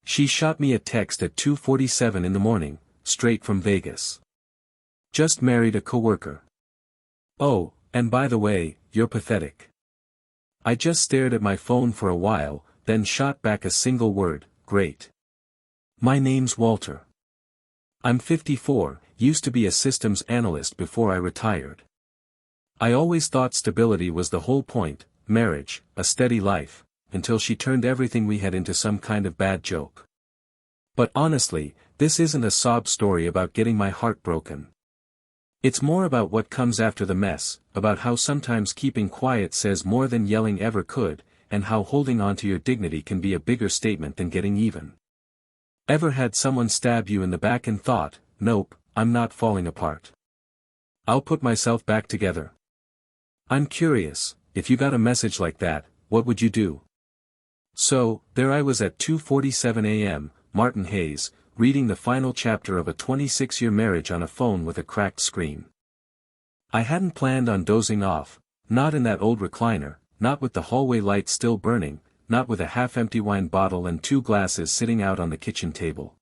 She shot me a text at 2:47 in the morning, straight from Vegas. Just married a coworker. Oh, and by the way, you're pathetic. I just stared at my phone for a while, then shot back a single word, great. My name's Walter. I'm 54, used to be a systems analyst before I retired. I always thought stability was the whole point, marriage, a steady life, until she turned everything we had into some kind of bad joke. But honestly, this isn't a sob story about getting my heart broken. It's more about what comes after the mess, about how sometimes keeping quiet says more than yelling ever could, and how holding on to your dignity can be a bigger statement than getting even. Ever had someone stab you in the back and thought, nope, I'm not falling apart. I'll put myself back together? I'm curious, if you got a message like that, what would you do? So, there I was at 2:47 a.m., Martin Hayes, reading the final chapter of a 26-year marriage on a phone with a cracked screen. I hadn't planned on dozing off, not in that old recliner, not with the hallway light still burning, not with a half-empty wine bottle and 2 glasses sitting out on the kitchen table.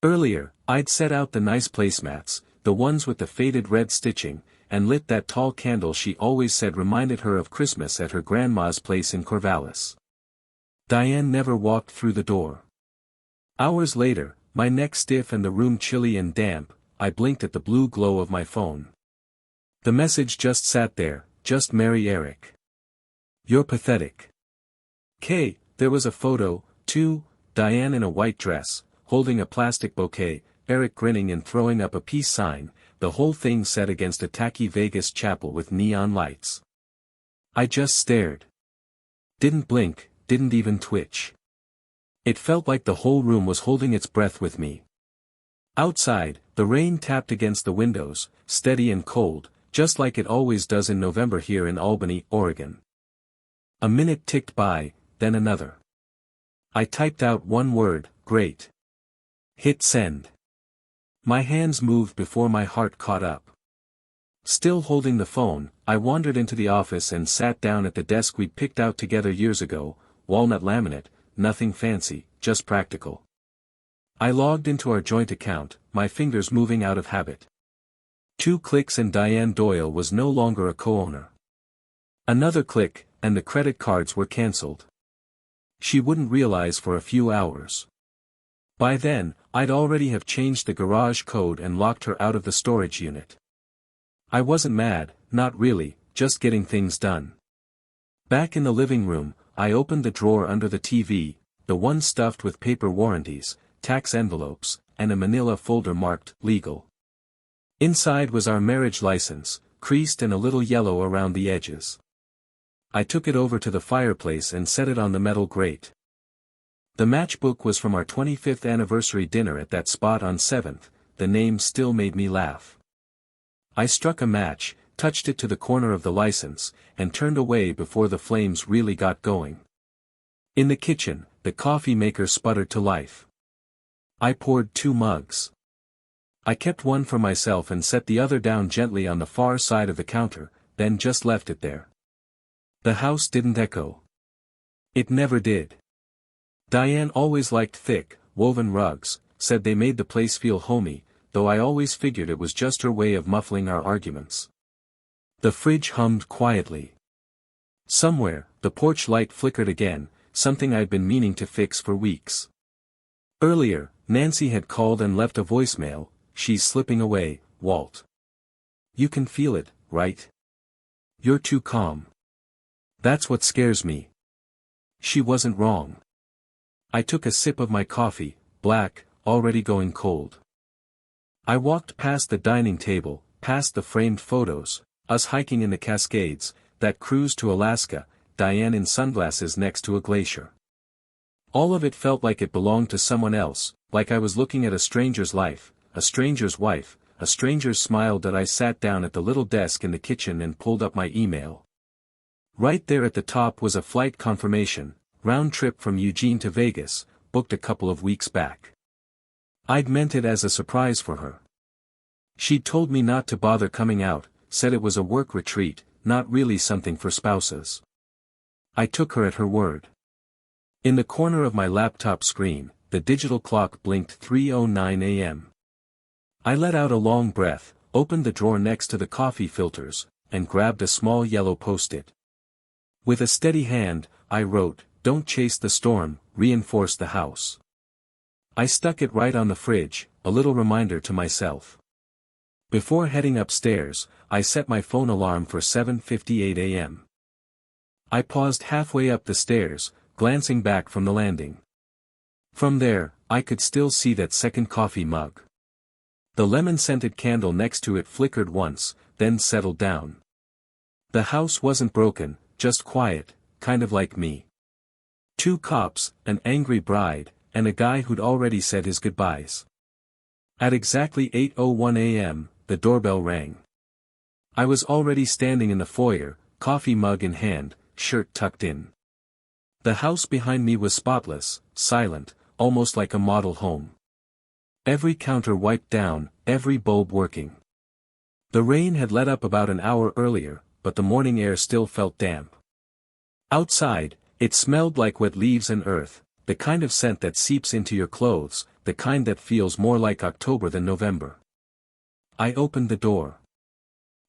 Earlier, I'd set out the nice placemats, the ones with the faded red stitching, and lit that tall candle she always said reminded her of Christmas at her grandma's place in Corvallis. Diane never walked through the door. Hours later, my neck stiff and the room chilly and damp, I blinked at the blue glow of my phone. The message just sat there, just marry Eric. You're pathetic. There was a photo, too, Diane in a white dress, holding a plastic bouquet, Eric grinning and throwing up a peace sign, the whole thing set against a tacky Vegas chapel with neon lights. I just stared. Didn't blink, didn't even twitch. It felt like the whole room was holding its breath with me. Outside, the rain tapped against the windows, steady and cold, just like it always does in November here in Albany, Oregon. A minute ticked by, then another. I typed out one word, great. Hit send. My hands moved before my heart caught up. Still holding the phone, I wandered into the office and sat down at the desk we'd picked out together years ago, walnut laminate, nothing fancy, just practical. I logged into our joint account, my fingers moving out of habit. 2 clicks and Diane Doyle was no longer a co-owner. Another click, and the credit cards were cancelled. She wouldn't realize for a few hours. By then, I'd already have changed the garage code and locked her out of the storage unit. I wasn't mad, not really, just getting things done. Back in the living room, I opened the drawer under the TV, the one stuffed with paper warranties, tax envelopes, and a manila folder marked, legal. Inside was our marriage license, creased and a little yellow around the edges. I took it over to the fireplace and set it on the metal grate. The matchbook was from our 25th anniversary dinner at that spot on 7th, the name still made me laugh. I struck a match, touched it to the corner of the license, and turned away before the flames really got going. In the kitchen, the coffee maker sputtered to life. I poured 2 mugs. I kept one for myself and set the other down gently on the far side of the counter, then just left it there. The house didn't echo. It never did. Diane always liked thick, woven rugs, said they made the place feel homey, though I always figured it was just her way of muffling our arguments. The fridge hummed quietly. Somewhere, the porch light flickered again, something I'd been meaning to fix for weeks. Earlier, Nancy had called and left a voicemail, she's slipping away, Walt. You can feel it, right? You're too calm. That's what scares me. She wasn't wrong. I took a sip of my coffee, black, already going cold. I walked past the dining table, past the framed photos, us hiking in the Cascades, that cruise to Alaska, Diane in sunglasses next to a glacier. All of it felt like it belonged to someone else, like I was looking at a stranger's life, a stranger's wife, a stranger's smile. That I sat down at the little desk in the kitchen and pulled up my email. Right there at the top was a flight confirmation, round trip from Eugene to Vegas, booked a couple of weeks back. I'd meant it as a surprise for her. She'd told me not to bother coming out, said it was a work retreat, not really something for spouses. I took her at her word. In the corner of my laptop screen, the digital clock blinked 3:09 a.m. I let out a long breath, opened the drawer next to the coffee filters, and grabbed a small yellow post-it. With a steady hand, I wrote, "Don't chase the storm, reinforce the house." I stuck it right on the fridge, a little reminder to myself. Before heading upstairs, I set my phone alarm for 7:58 a.m. I paused halfway up the stairs, glancing back from the landing. From there, I could still see that second coffee mug. The lemon-scented candle next to it flickered once, then settled down. The house wasn't broken, just quiet, kind of like me. 2 cops, an angry bride, and a guy who'd already said his goodbyes. At exactly 8:01 a.m., the doorbell rang. I was already standing in the foyer, coffee mug in hand, shirt tucked in. The house behind me was spotless, silent, almost like a model home. Every counter wiped down, every bulb working. The rain had let up about an hour earlier, but the morning air still felt damp. Outside, it smelled like wet leaves and earth, the kind of scent that seeps into your clothes, the kind that feels more like October than November. I opened the door.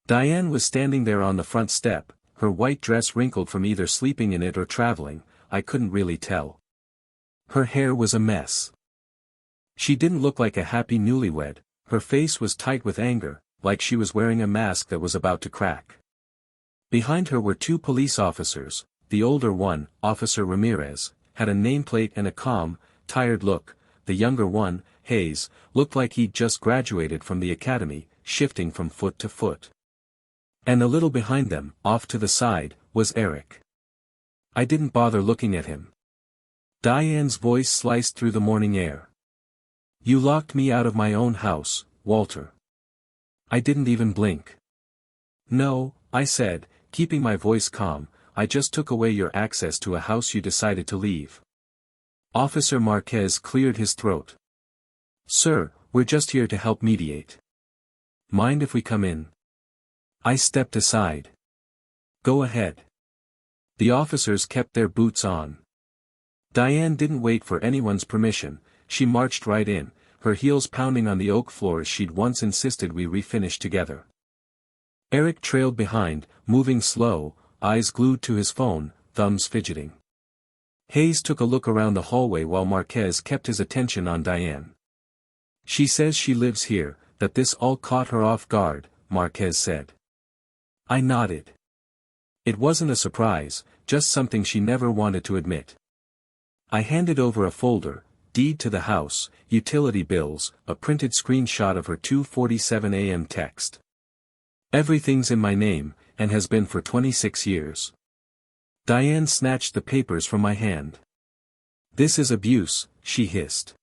Diane was standing there on the front step, her white dress wrinkled from either sleeping in it or traveling, I couldn't really tell. Her hair was a mess. She didn't look like a happy newlywed, her face was tight with anger, like she was wearing a mask that was about to crack. Behind her were 2 police officers. The older one, Officer Ramirez, had a nameplate and a calm, tired look. The younger one, Hayes, looked like he'd just graduated from the academy, shifting from foot to foot. And a little behind them, off to the side, was Eric. I didn't bother looking at him. Diane's voice sliced through the morning air. "You locked me out of my own house, Walter." I didn't even blink. "No," I said, keeping my voice calm, "I just took away your access to a house you decided to leave." Officer Marquez cleared his throat. "Sir, we're just here to help mediate. Mind if we come in?" I stepped aside. "Go ahead." The officers kept their boots on. Diane didn't wait for anyone's permission, she marched right in, her heels pounding on the oak floors she'd once insisted we refinish together. Eric trailed behind, moving slow, eyes glued to his phone, thumbs fidgeting. Hayes took a look around the hallway while Marquez kept his attention on Diane. "She says she lives here, that this all caught her off guard," Marquez said. I nodded. It wasn't a surprise, just something she never wanted to admit. I handed over a folder, deed to the house, utility bills, a printed screenshot of her 2:47 a.m. text. "Everything's in my name, and has been for 26 years. Diane snatched the papers from my hand. "This is abuse," she hissed.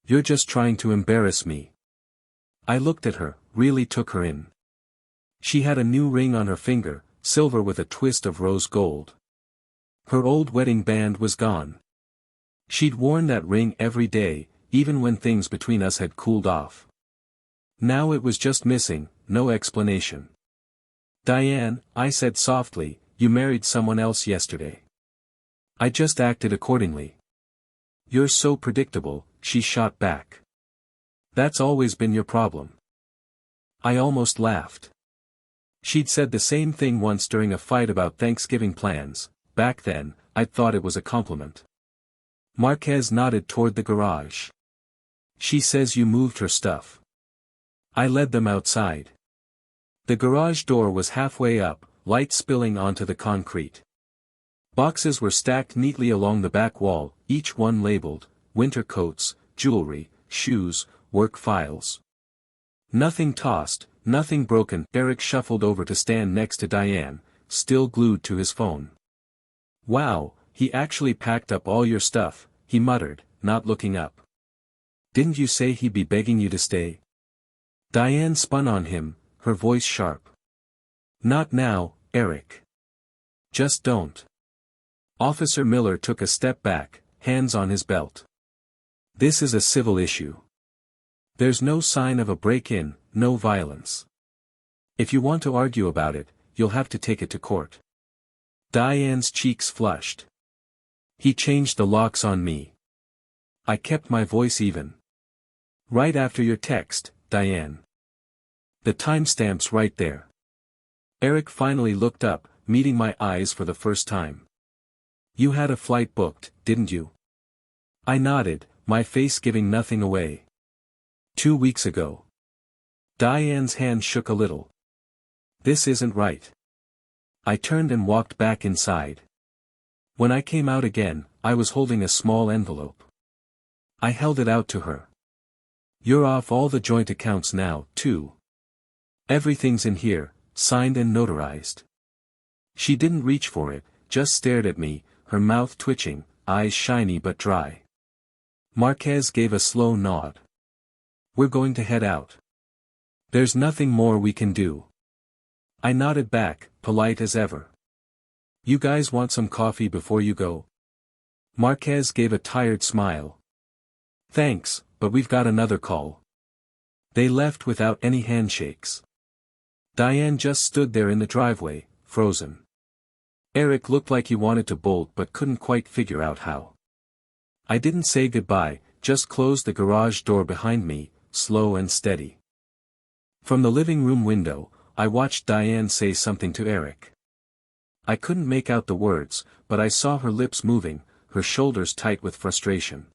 "You're just trying to embarrass me." I looked at her, really took her in. She had a new ring on her finger, silver with a twist of rose gold. Her old wedding band was gone. She'd worn that ring every day, even when things between us had cooled off. Now it was just missing, no explanation. "Diane," I said softly, "you married someone else yesterday." I just acted accordingly. "You're so predictable," she shot back. "That's always been your problem." I almost laughed. She'd said the same thing once during a fight about Thanksgiving plans. Back then, I'd thought it was a compliment. Marquez nodded toward the garage. "She says you moved her stuff." I led them outside. The garage door was halfway up, light spilling onto the concrete. Boxes were stacked neatly along the back wall, each one labeled, winter coats, jewelry, shoes, work files. Nothing tossed, nothing broken. Eric shuffled over to stand next to Diane, still glued to his phone. "Wow, he actually packed up all your stuff," he muttered, not looking up. "Didn't you say he'd be begging you to stay?" Diane spun on him, her voice sharp. "Not now, Eric. Just don't." Officer Miller took a step back, hands on his belt. "This is a civil issue. There's no sign of a break-in, no violence. If you want to argue about it, you'll have to take it to court." Diane's cheeks flushed. "He changed the locks on me. I kept my voice even. Right after your text, Diane. The timestamp's right there. Eric finally looked up, meeting my eyes for the first time. You had a flight booked, didn't you? I nodded, my face giving nothing away. 2 weeks ago. Diane's hand shook a little. This isn't right. I turned and walked back inside. When I came out again, I was holding a small envelope. I held it out to her. You're off all the joint accounts now, too. Everything's in here, signed and notarized. She didn't reach for it, just stared at me, her mouth twitching, eyes shiny but dry. Marquez gave a slow nod. We're going to head out. There's nothing more we can do. I nodded back, polite as ever. You guys want some coffee before you go? Marquez gave a tired smile. Thanks, but we've got another call. They left without any handshakes. Diane just stood there in the driveway, frozen. Eric looked like he wanted to bolt but couldn't quite figure out how. I didn't say goodbye, just closed the garage door behind me, slow and steady. From the living room window, I watched Diane say something to Eric. I couldn't make out the words, but I saw her lips moving, her shoulders tight with frustration.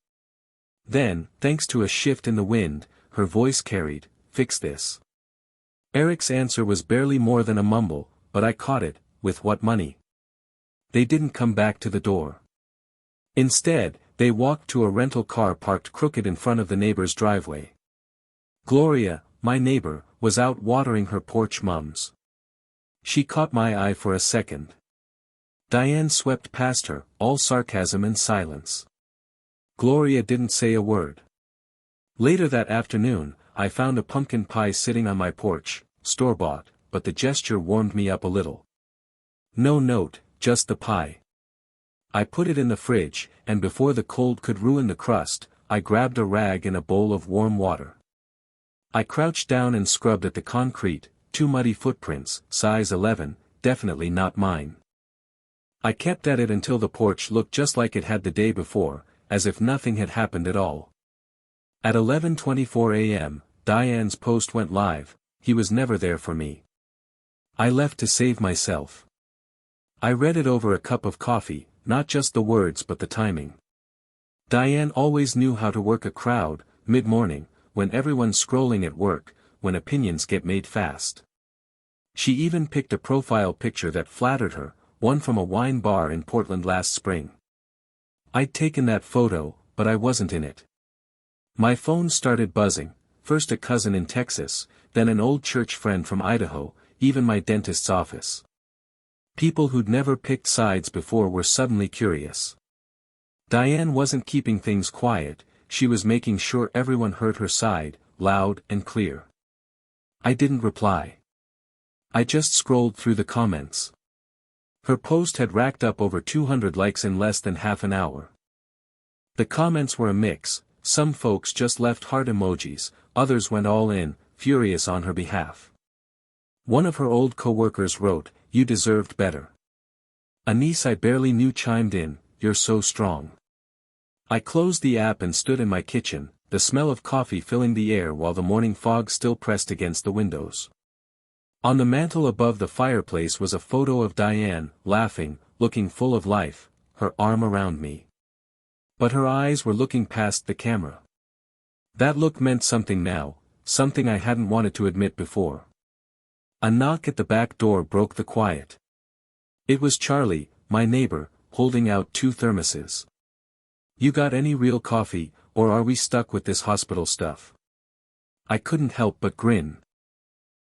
Then, thanks to a shift in the wind, her voice carried, "Fix this." Eric's answer was barely more than a mumble, but I caught it, "With what money?" They didn't come back to the door. Instead, they walked to a rental car parked crooked in front of the neighbor's driveway. Gloria, my neighbor, was out watering her porch mums. She caught my eye for a second. Diane swept past her, all sarcasm and silence. Gloria didn't say a word. Later that afternoon, I found a pumpkin pie sitting on my porch, store-bought, but the gesture warmed me up a little. No note, just the pie. I put it in the fridge, and before the cold could ruin the crust, I grabbed a rag and a bowl of warm water. I crouched down and scrubbed at the concrete, 2 muddy footprints, size 11, definitely not mine. I kept at it until the porch looked just like it had the day before, as if nothing had happened at all. At 11:24 a.m., Diane's post went live. He was never there for me. I left to save myself. I read it over a cup of coffee, not just the words but the timing. Diane always knew how to work a crowd, mid-morning, when everyone's scrolling at work, when opinions get made fast. She even picked a profile picture that flattered her, one from a wine bar in Portland last spring. I'd taken that photo, but I wasn't in it. My phone started buzzing, first a cousin in Texas, then an old church friend from Idaho, even my dentist's office. People who'd never picked sides before were suddenly curious. Diane wasn't keeping things quiet, she was making sure everyone heard her side, loud and clear. I didn't reply. I just scrolled through the comments. Her post had racked up over 200 likes in less than half an hour. The comments were a mix, some folks just left heart emojis, others went all in, furious on her behalf. One of her old coworkers wrote, "You deserved better." A niece I barely knew chimed in, "You're so strong." I closed the app and stood in my kitchen, the smell of coffee filling the air while the morning fog still pressed against the windows. On the mantel above the fireplace was a photo of Diane, laughing, looking full of life, her arm around me. But her eyes were looking past the camera. That look meant something now, something I hadn't wanted to admit before. A knock at the back door broke the quiet. It was Charlie, my neighbor, holding out 2 thermoses. "You got any real coffee, or are we stuck with this hospital stuff?" I couldn't help but grin.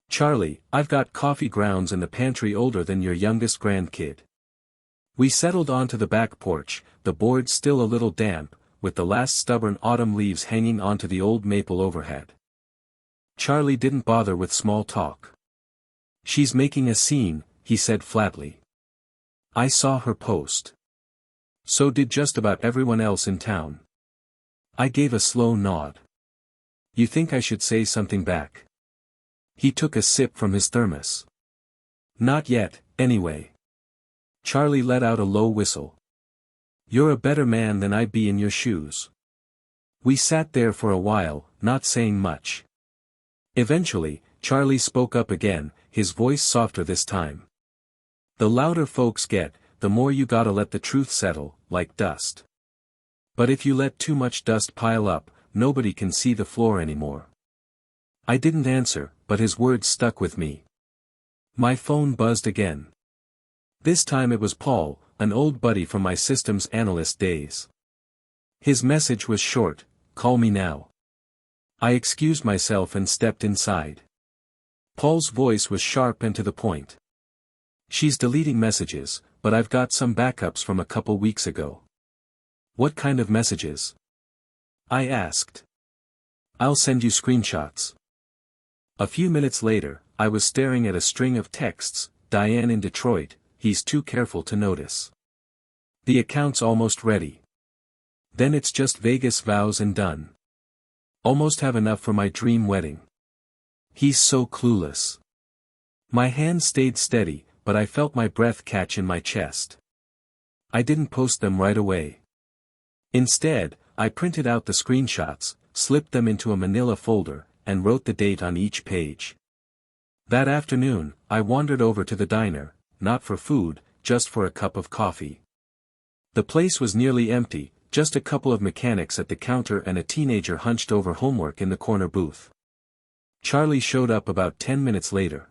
"Charlie, I've got coffee grounds in the pantry older than your youngest grandkid." We settled onto the back porch, the boards still a little damp, with the last stubborn autumn leaves hanging onto the old maple overhead. Charlie didn't bother with small talk. "She's making a scene," he said flatly. I saw her post. So did just about everyone else in town. I gave a slow nod. "You think I should say something back?" He took a sip from his thermos. "Not yet, anyway." Charlie let out a low whistle. "You're a better man than I'd be in your shoes." We sat there for a while, not saying much. Eventually, Charlie spoke up again, his voice softer this time. The louder folks get, the more you gotta let the truth settle, like dust. But if you let too much dust pile up, nobody can see the floor anymore. I didn't answer, but his words stuck with me. My phone buzzed again. This time it was Paul, an old buddy from my systems analyst days. His message was short, "Call me now." I excused myself and stepped inside. Paul's voice was sharp and to the point. "She's deleting messages, but I've got some backups from a couple weeks ago." "What kind of messages?" I asked. "I'll send you screenshots." A few minutes later, I was staring at a string of texts. "Diane in Detroit, he's too careful to notice. The account's almost ready. Then it's just Vegas vows and done. Almost have enough for my dream wedding. He's so clueless." My hand stayed steady, but I felt my breath catch in my chest. I didn't post them right away. Instead, I printed out the screenshots, slipped them into a manila folder, and wrote the date on each page. That afternoon, I wandered over to the diner, not for food, just for a cup of coffee. The place was nearly empty, just a couple of mechanics at the counter and a teenager hunched over homework in the corner booth. Charlie showed up about 10 minutes later.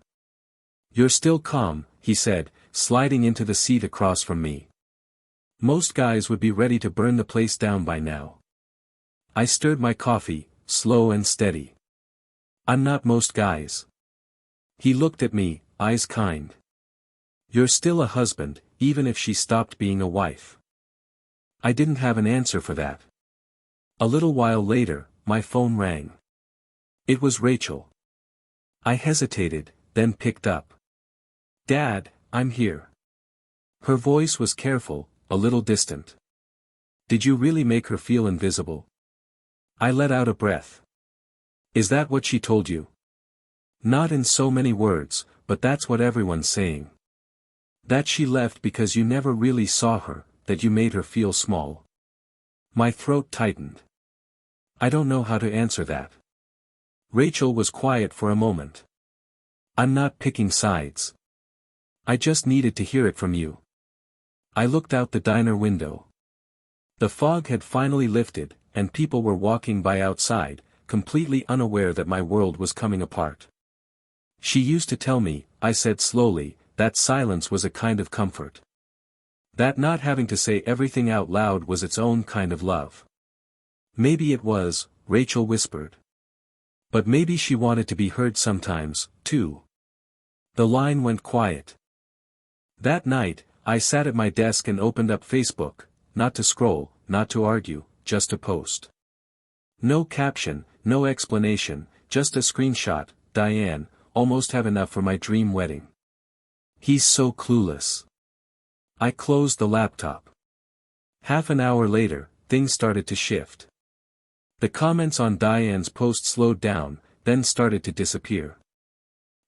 "You're still calm," he said, sliding into the seat across from me. "Most guys would be ready to burn the place down by now." I stirred my coffee, slow and steady. "I'm not most guys." He looked at me, eyes kind. "You're still a husband, even if she stopped being a wife." I didn't have an answer for that. A little while later, my phone rang. It was Rachel. I hesitated, then picked up. "Dad, I'm here." Her voice was careful, a little distant. "Did you really make her feel invisible?" I let out a breath. "Is that what she told you?" "Not in so many words, but that's what everyone's saying. That she left because you never really saw her, that you made her feel small." My throat tightened. I don't know how to answer that. Rachel was quiet for a moment. "I'm not picking sides. I just needed to hear it from you." I looked out the diner window. The fog had finally lifted, and people were walking by outside, completely unaware that my world was coming apart. "She used to tell me," I said slowly, "that silence was a kind of comfort. That not having to say everything out loud was its own kind of love." "Maybe it was," Rachel whispered. "But maybe she wanted to be heard sometimes, too." The line went quiet. That night, I sat at my desk and opened up Facebook, not to scroll, not to argue, just to post. No caption, no explanation, just a screenshot. "Diane, almost have enough for my dream wedding. He's so clueless." I closed the laptop. Half an hour later, things started to shift. The comments on Diane's post slowed down, then started to disappear.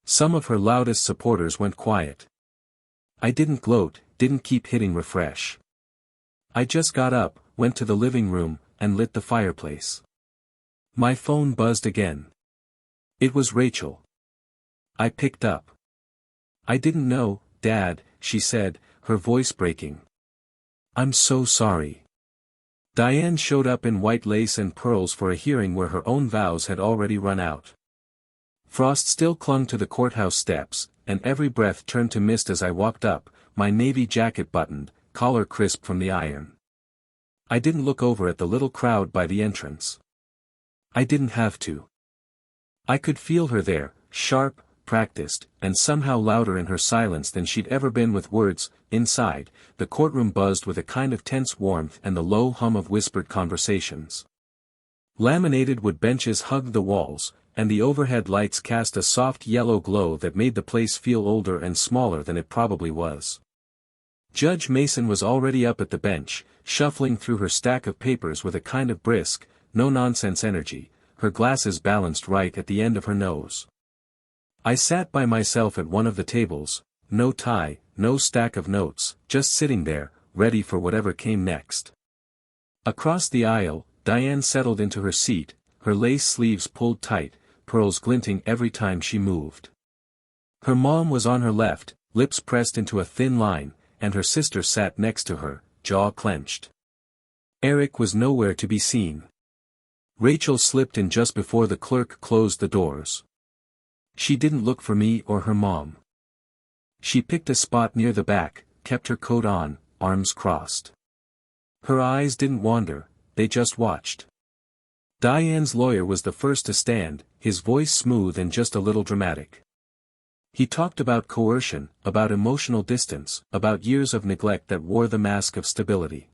Some of her loudest supporters went quiet. I didn't gloat, didn't keep hitting refresh. I just got up, went to the living room, and lit the fireplace. My phone buzzed again. It was Rachel. I picked up. "I didn't know, Dad," she said, her voice breaking. "I'm so sorry." Diane showed up in white lace and pearls for a hearing where her own vows had already run out. Frost still clung to the courthouse steps, and every breath turned to mist as I walked up, my navy jacket buttoned, collar crisp from the iron. I didn't look over at the little crowd by the entrance. I didn't have to. I could feel her there, sharp, practiced, and somehow louder in her silence than she'd ever been with words. Inside, the courtroom buzzed with a kind of tense warmth and the low hum of whispered conversations. Laminated wood benches hugged the walls, and the overhead lights cast a soft yellow glow that made the place feel older and smaller than it probably was. Judge Mason was already up at the bench, shuffling through her stack of papers with a kind of brisk, no-nonsense energy, her glasses balanced right at the end of her nose. I sat by myself at one of the tables, no tie, no stack of notes, just sitting there, ready for whatever came next. Across the aisle, Diane settled into her seat, her lace sleeves pulled tight, pearls glinting every time she moved. Her mom was on her left, lips pressed into a thin line, and her sister sat next to her, jaw clenched. Eric was nowhere to be seen. Rachel slipped in just before the clerk closed the doors. She didn't look for me or her mom. She picked a spot near the back, kept her coat on, arms crossed. Her eyes didn't wander, they just watched. Diane's lawyer was the first to stand, his voice smooth and just a little dramatic. He talked about coercion, about emotional distance, about years of neglect that wore the mask of stability.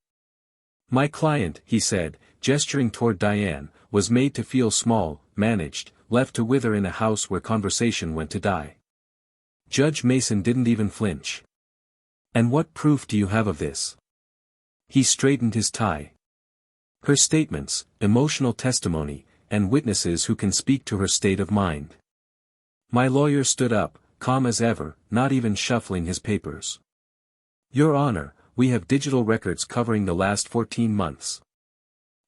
My client, he said, gesturing toward Diane, was made to feel small, managed, left to wither in a house where conversation went to die. Judge Mason didn't even flinch. And what proof do you have of this? He straightened his tie. Her statements, emotional testimony, and witnesses who can speak to her state of mind. My lawyer stood up, calm as ever, not even shuffling his papers. Your Honor, we have digital records covering the last 14 months.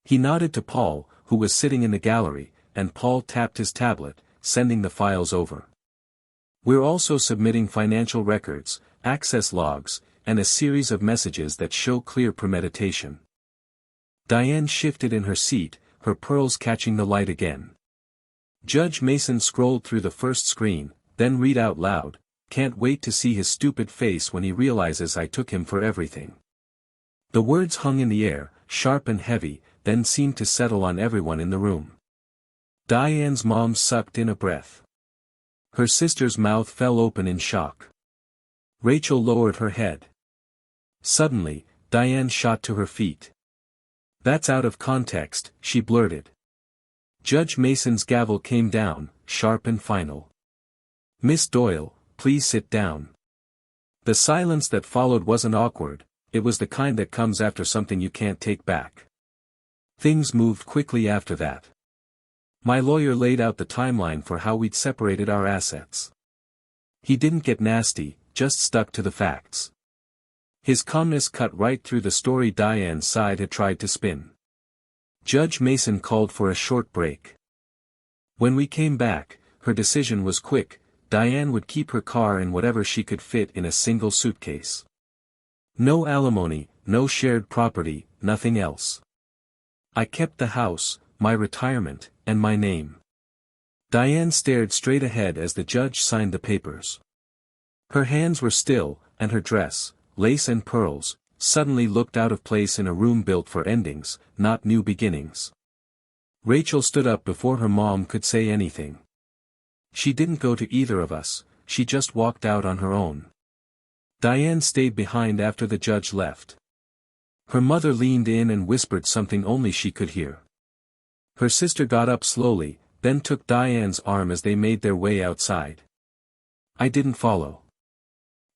He nodded to Paul, who was sitting in the gallery, and Paul tapped his tablet, sending the files over. We're also submitting financial records, access logs, and a series of messages that show clear premeditation. Diane shifted in her seat, her pearls catching the light again. Judge Mason scrolled through the first screen, then read out loud, "Can't wait to see his stupid face when he realizes I took him for everything." The words hung in the air, sharp and heavy, then seemed to settle on everyone in the room. Diane's mom sucked in a breath. Her sister's mouth fell open in shock. Rachel lowered her head. Suddenly, Diane shot to her feet. "That's out of context," she blurted. Judge Mason's gavel came down, sharp and final. "Miss Doyle, please sit down." The silence that followed wasn't awkward, it was the kind that comes after something you can't take back. Things moved quickly after that. My lawyer laid out the timeline for how we'd separated our assets. He didn't get nasty, just stuck to the facts. His calmness cut right through the story Diane's side had tried to spin. Judge Mason called for a short break. When we came back, her decision was quick: Diane would keep her car and whatever she could fit in a single suitcase. No alimony, no shared property, nothing else. I kept the house, my retirement, and my name. Diane stared straight ahead as the judge signed the papers. Her hands were still, and her dress, lace and pearls, suddenly looked out of place in a room built for endings, not new beginnings. Rachel stood up before her mom could say anything. She didn't go to either of us, she just walked out on her own. Diane stayed behind after the judge left. Her mother leaned in and whispered something only she could hear. Her sister got up slowly, then took Diane's arm as they made their way outside. I didn't follow.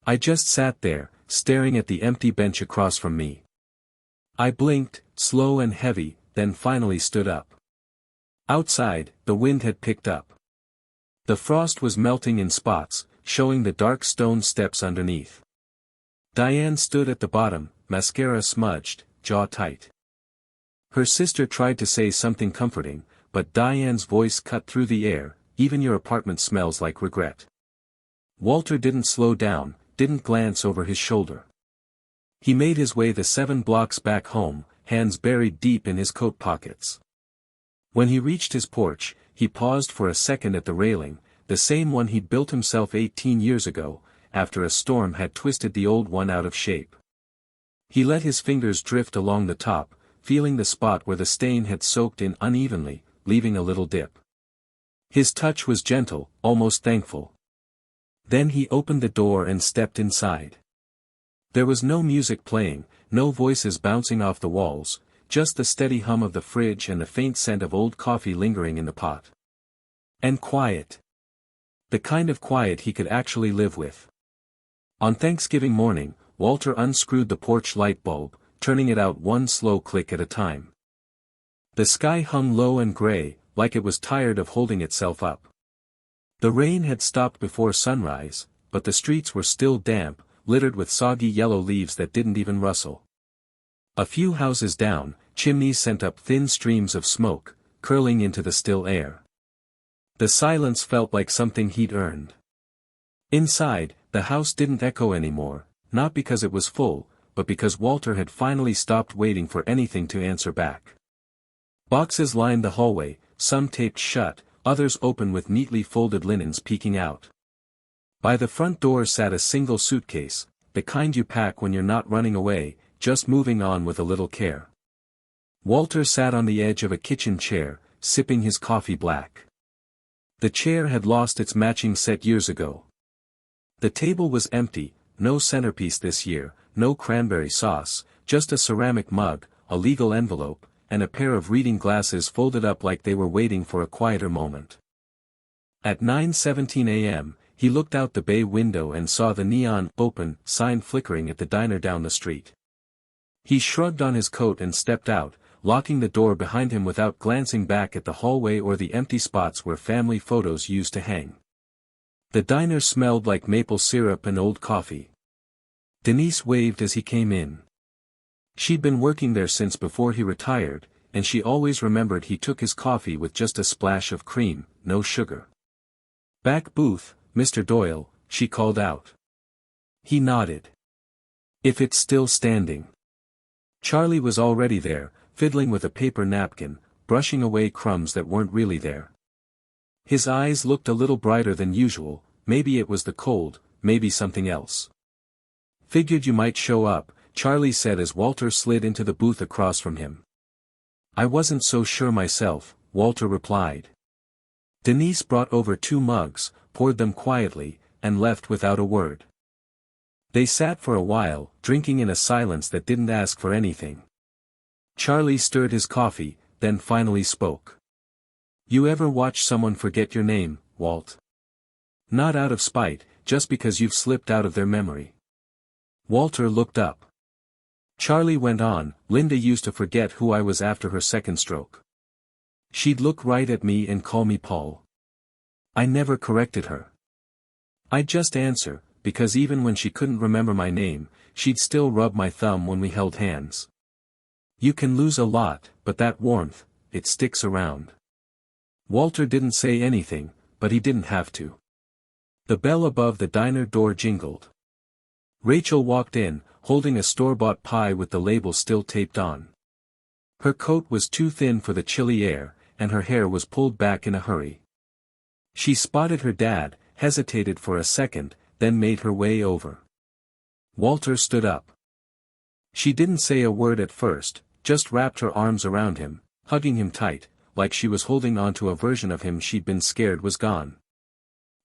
I just sat there, staring at the empty bench across from me. I blinked, slow and heavy, then finally stood up. Outside, the wind had picked up. The frost was melting in spots, showing the dark stone steps underneath. Diane stood at the bottom, mascara smudged, jaw tight. Her sister tried to say something comforting, but Diane's voice cut through the air, "Even your apartment smells like regret." Walter didn't slow down, didn't glance over his shoulder. He made his way the 7 blocks back home, hands buried deep in his coat pockets. When he reached his porch, he paused for a second at the railing, the same one he'd built himself 18 years ago, after a storm had twisted the old one out of shape. He let his fingers drift along the top, feeling the spot where the stain had soaked in unevenly, leaving a little dip. His touch was gentle, almost thankful. Then he opened the door and stepped inside. There was no music playing, no voices bouncing off the walls, just the steady hum of the fridge and the faint scent of old coffee lingering in the pot. And quiet. The kind of quiet he could actually live with. On Thanksgiving morning, Walter unscrewed the porch light bulb, turning it out one slow click at a time. The sky hung low and gray, like it was tired of holding itself up. The rain had stopped before sunrise, but the streets were still damp, littered with soggy yellow leaves that didn't even rustle. A few houses down, chimneys sent up thin streams of smoke, curling into the still air. The silence felt like something he'd earned. Inside, the house didn't echo anymore, not because it was full, but because Walter had finally stopped waiting for anything to answer back. Boxes lined the hallway, some taped shut, others open with neatly folded linens peeking out. By the front door sat a single suitcase, the kind you pack when you're not running away, just moving on with a little care. Walter sat on the edge of a kitchen chair, sipping his coffee black. The chair had lost its matching set years ago. The table was empty, no centerpiece this year, no cranberry sauce, just a ceramic mug, a legal envelope, and a pair of reading glasses folded up like they were waiting for a quieter moment. At 9:17 a.m., he looked out the bay window and saw the neon "open" sign flickering at the diner down the street. He shrugged on his coat and stepped out, locking the door behind him without glancing back at the hallway or the empty spots where family photos used to hang. The diner smelled like maple syrup and old coffee. Denise waved as he came in. She'd been working there since before he retired, and she always remembered he took his coffee with just a splash of cream, no sugar. "Back booth, Mr. Doyle," she called out. He nodded. "If it's still standing." Charlie was already there, fiddling with a paper napkin, brushing away crumbs that weren't really there. His eyes looked a little brighter than usual, maybe it was the cold, maybe something else. "Figured you might show up," Charlie said as Walter slid into the booth across from him. "I wasn't so sure myself," Walter replied. Denise brought over 2 mugs, poured them quietly, and left without a word. They sat for a while, drinking in a silence that didn't ask for anything. Charlie stirred his coffee, then finally spoke. "You ever watch someone forget your name, Walt? Not out of spite, just because you've slipped out of their memory." Walter looked up. Charlie went on, "Linda used to forget who I was after her second stroke. She'd look right at me and call me Paul. I never corrected her. I'd just answer, because even when she couldn't remember my name, she'd still rub my thumb when we held hands. You can lose a lot, but that warmth, it sticks around." Walter didn't say anything, but he didn't have to. The bell above the diner door jingled. Rachel walked in, holding a store-bought pie with the label still taped on. Her coat was too thin for the chilly air, and her hair was pulled back in a hurry. She spotted her dad, hesitated for a second, then made her way over. Walter stood up. She didn't say a word at first, just wrapped her arms around him, hugging him tight, like she was holding on to a version of him she'd been scared was gone.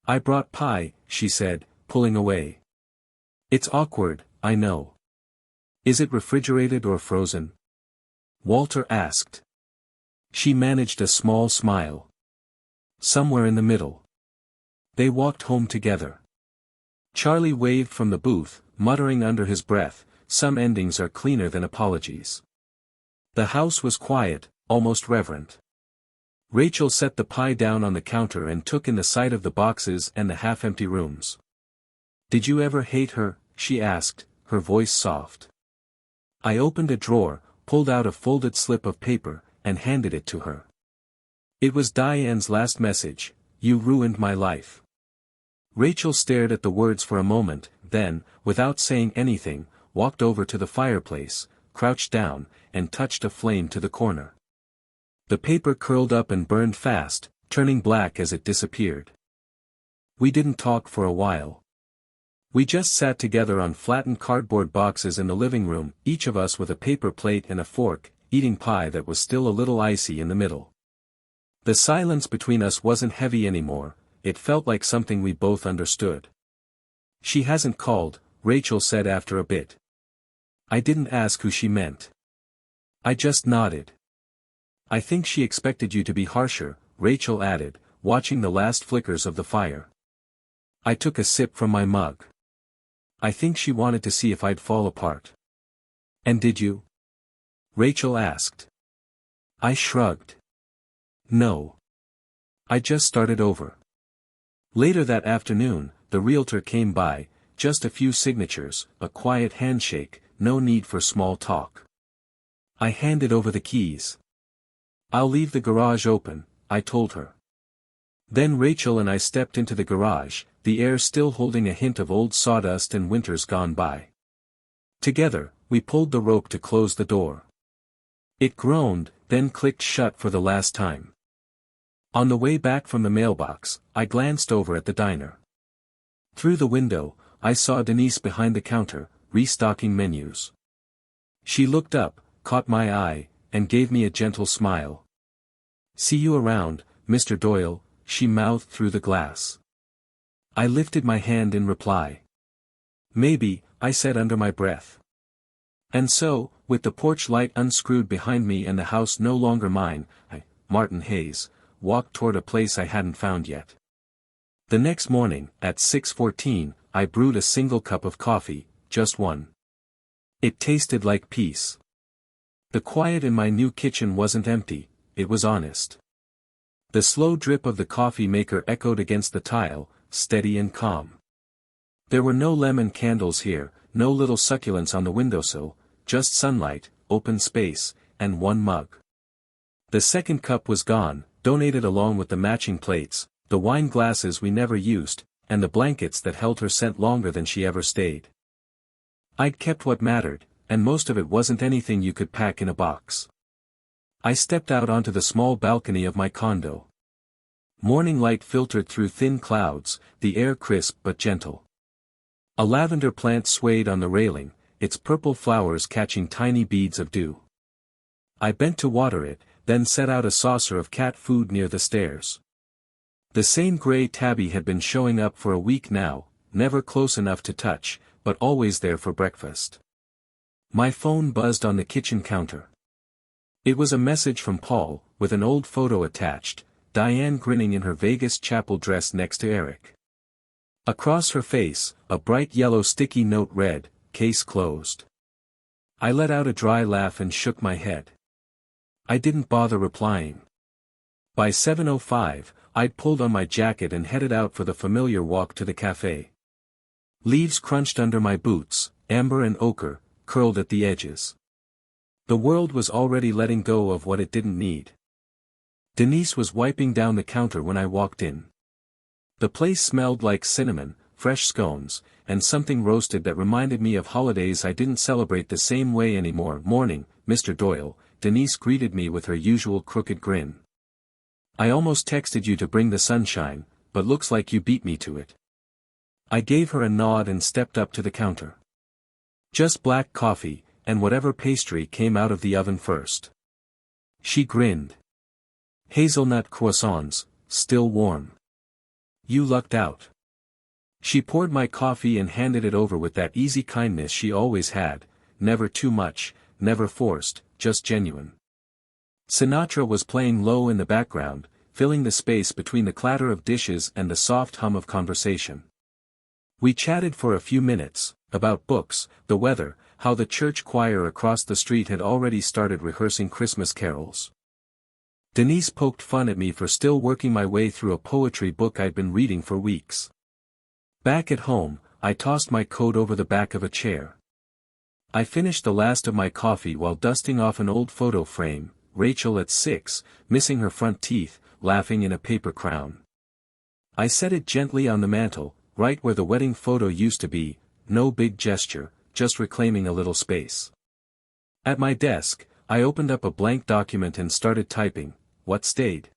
"I brought pie," she said, pulling away. "It's awkward, I know. Is it refrigerated or frozen?" Walter asked. She managed a small smile. "Somewhere in the middle." They walked home together. Charlie waved from the booth, muttering under his breath, "Some endings are cleaner than apologies." The house was quiet, almost reverent. Rachel set the pie down on the counter and took in the sight of the boxes and the half-empty rooms. "Did you ever hate her?" she asked, her voice soft. I opened a drawer, pulled out a folded slip of paper, and handed it to her. It was Diane's last message: "You ruined my life." Rachel stared at the words for a moment, then, without saying anything, walked over to the fireplace, crouched down, and touched a flame to the corner. The paper curled up and burned fast, turning black as it disappeared. We didn't talk for a while. We just sat together on flattened cardboard boxes in the living room, each of us with a paper plate and a fork, eating pie that was still a little icy in the middle. The silence between us wasn't heavy anymore, it felt like something we both understood. "She hasn't called," Rachel said after a bit. I didn't ask who she meant. I just nodded. "I think she expected you to be harsher," Rachel added, watching the last flickers of the fire. I took a sip from my mug. "I think she wanted to see if I'd fall apart." "And did you?" Rachel asked. I shrugged. "No. I just started over." Later that afternoon, the realtor came by, just a few signatures, a quiet handshake, no need for small talk. I handed over the keys. "I'll leave the garage open," I told her. Then Rachel and I stepped into the garage, the air still holding a hint of old sawdust and winters gone by. Together, we pulled the rope to close the door. It groaned, then clicked shut for the last time. On the way back from the mailbox, I glanced over at the diner. Through the window, I saw Denise behind the counter, restocking menus. She looked up, caught my eye, and gave me a gentle smile. "See you around, Mr. Doyle," she mouthed through the glass. I lifted my hand in reply. "Maybe," I said under my breath. And so, with the porch light unscrewed behind me and the house no longer mine, I, Martin Hayes, walked toward a place I hadn't found yet. The next morning, at 6:14, I brewed a single cup of coffee, just one. It tasted like peace. The quiet in my new kitchen wasn't empty, it was honest. The slow drip of the coffee maker echoed against the tile, steady and calm. There were no lemon candles here, no little succulents on the windowsill, just sunlight, open space, and one mug. The second cup was gone, donated along with the matching plates, the wine glasses we never used, and the blankets that held her scent longer than she ever stayed. I'd kept what mattered, and most of it wasn't anything you could pack in a box. I stepped out onto the small balcony of my condo. Morning light filtered through thin clouds, the air crisp but gentle. A lavender plant swayed on the railing, its purple flowers catching tiny beads of dew. I bent to water it, then set out a saucer of cat food near the stairs. The same gray tabby had been showing up for a week now, never close enough to touch, but always there for breakfast. My phone buzzed on the kitchen counter. It was a message from Paul, with an old photo attached, Diane grinning in her Vegas chapel dress next to Eric. Across her face, a bright yellow sticky note read, "Case closed." I let out a dry laugh and shook my head. I didn't bother replying. By 7:05, I'd pulled on my jacket and headed out for the familiar walk to the cafe. Leaves crunched under my boots, amber and ochre, curled at the edges. The world was already letting go of what it didn't need. Denise was wiping down the counter when I walked in. The place smelled like cinnamon, fresh scones, and something roasted that reminded me of holidays I didn't celebrate the same way anymore. "Morning, Mr. Doyle," Denise greeted me with her usual crooked grin. "I almost texted you to bring the sunshine, but looks like you beat me to it." I gave her a nod and stepped up to the counter. "Just black coffee, and whatever pastry came out of the oven first." She grinned. "Hazelnut croissants, still warm." "You lucked out." She poured my coffee and handed it over with that easy kindness she always had, never too much, never forced, just genuine. Sinatra was playing low in the background, filling the space between the clatter of dishes and the soft hum of conversation. We chatted for a few minutes, about books, the weather, how the church choir across the street had already started rehearsing Christmas carols. Denise poked fun at me for still working my way through a poetry book I'd been reading for weeks. Back at home, I tossed my coat over the back of a chair. I finished the last of my coffee while dusting off an old photo frame, Rachel at 6, missing her front teeth, laughing in a paper crown. I set it gently on the mantel, right where the wedding photo used to be, no big gesture, just reclaiming a little space. At my desk, I opened up a blank document and started typing, what stayed?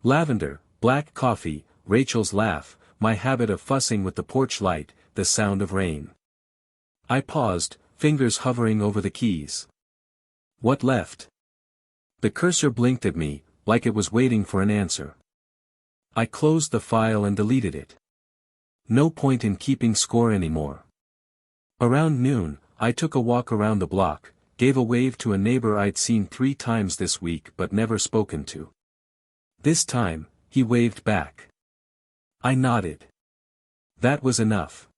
Lavender, black coffee, Rachel's laugh, my habit of fussing with the porch light, the sound of rain. I paused, fingers hovering over the keys. What left? The cursor blinked at me, like it was waiting for an answer. I closed the file and deleted it. No point in keeping score anymore. Around noon, I took a walk around the block, gave a wave to a neighbor I'd seen 3 times this week but never spoken to. This time, he waved back. I nodded. That was enough.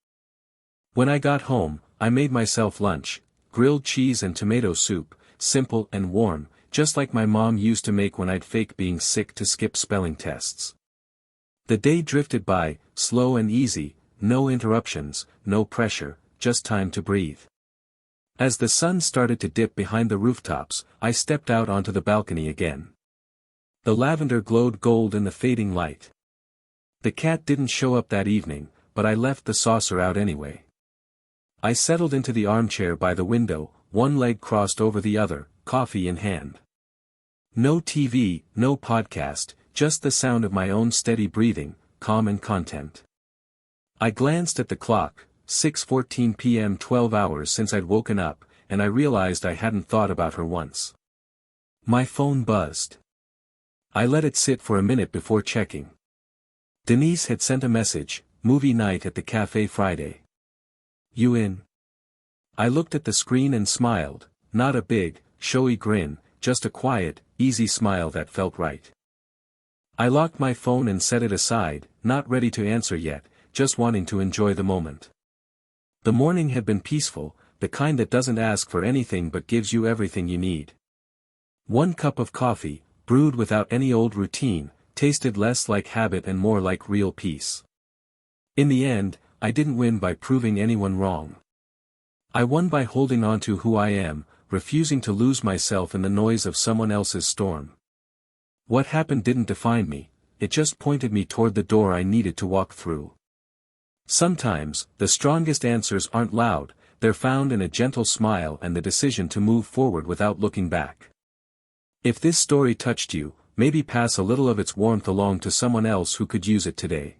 When I got home, I made myself lunch, grilled cheese and tomato soup, simple and warm, just like my mom used to make when I'd fake being sick to skip spelling tests. The day drifted by, slow and easy, no interruptions, no pressure, just time to breathe. As the sun started to dip behind the rooftops, I stepped out onto the balcony again. The lavender glowed gold in the fading light. The cat didn't show up that evening, but I left the saucer out anyway. I settled into the armchair by the window, one leg crossed over the other, coffee in hand. No TV, no podcast, just the sound of my own steady breathing, calm and content. I glanced at the clock, 6:14 p.m. 12 hours since I'd woken up, and I realized I hadn't thought about her once. My phone buzzed. I let it sit for a minute before checking. Denise had sent a message, movie night at the cafe Friday. You in? I looked at the screen and smiled, not a big, showy grin, just a quiet, easy smile that felt right. I locked my phone and set it aside, not ready to answer yet, just wanting to enjoy the moment. The morning had been peaceful, the kind that doesn't ask for anything but gives you everything you need. One cup of coffee, brewed without any old routine, tasted less like habit and more like real peace. In the end, I didn't win by proving anyone wrong. I won by holding on to who I am, refusing to lose myself in the noise of someone else's storm. What happened didn't define me, it just pointed me toward the door I needed to walk through. Sometimes, the strongest answers aren't loud, they're found in a gentle smile and the decision to move forward without looking back. If this story touched you, maybe pass a little of its warmth along to someone else who could use it today.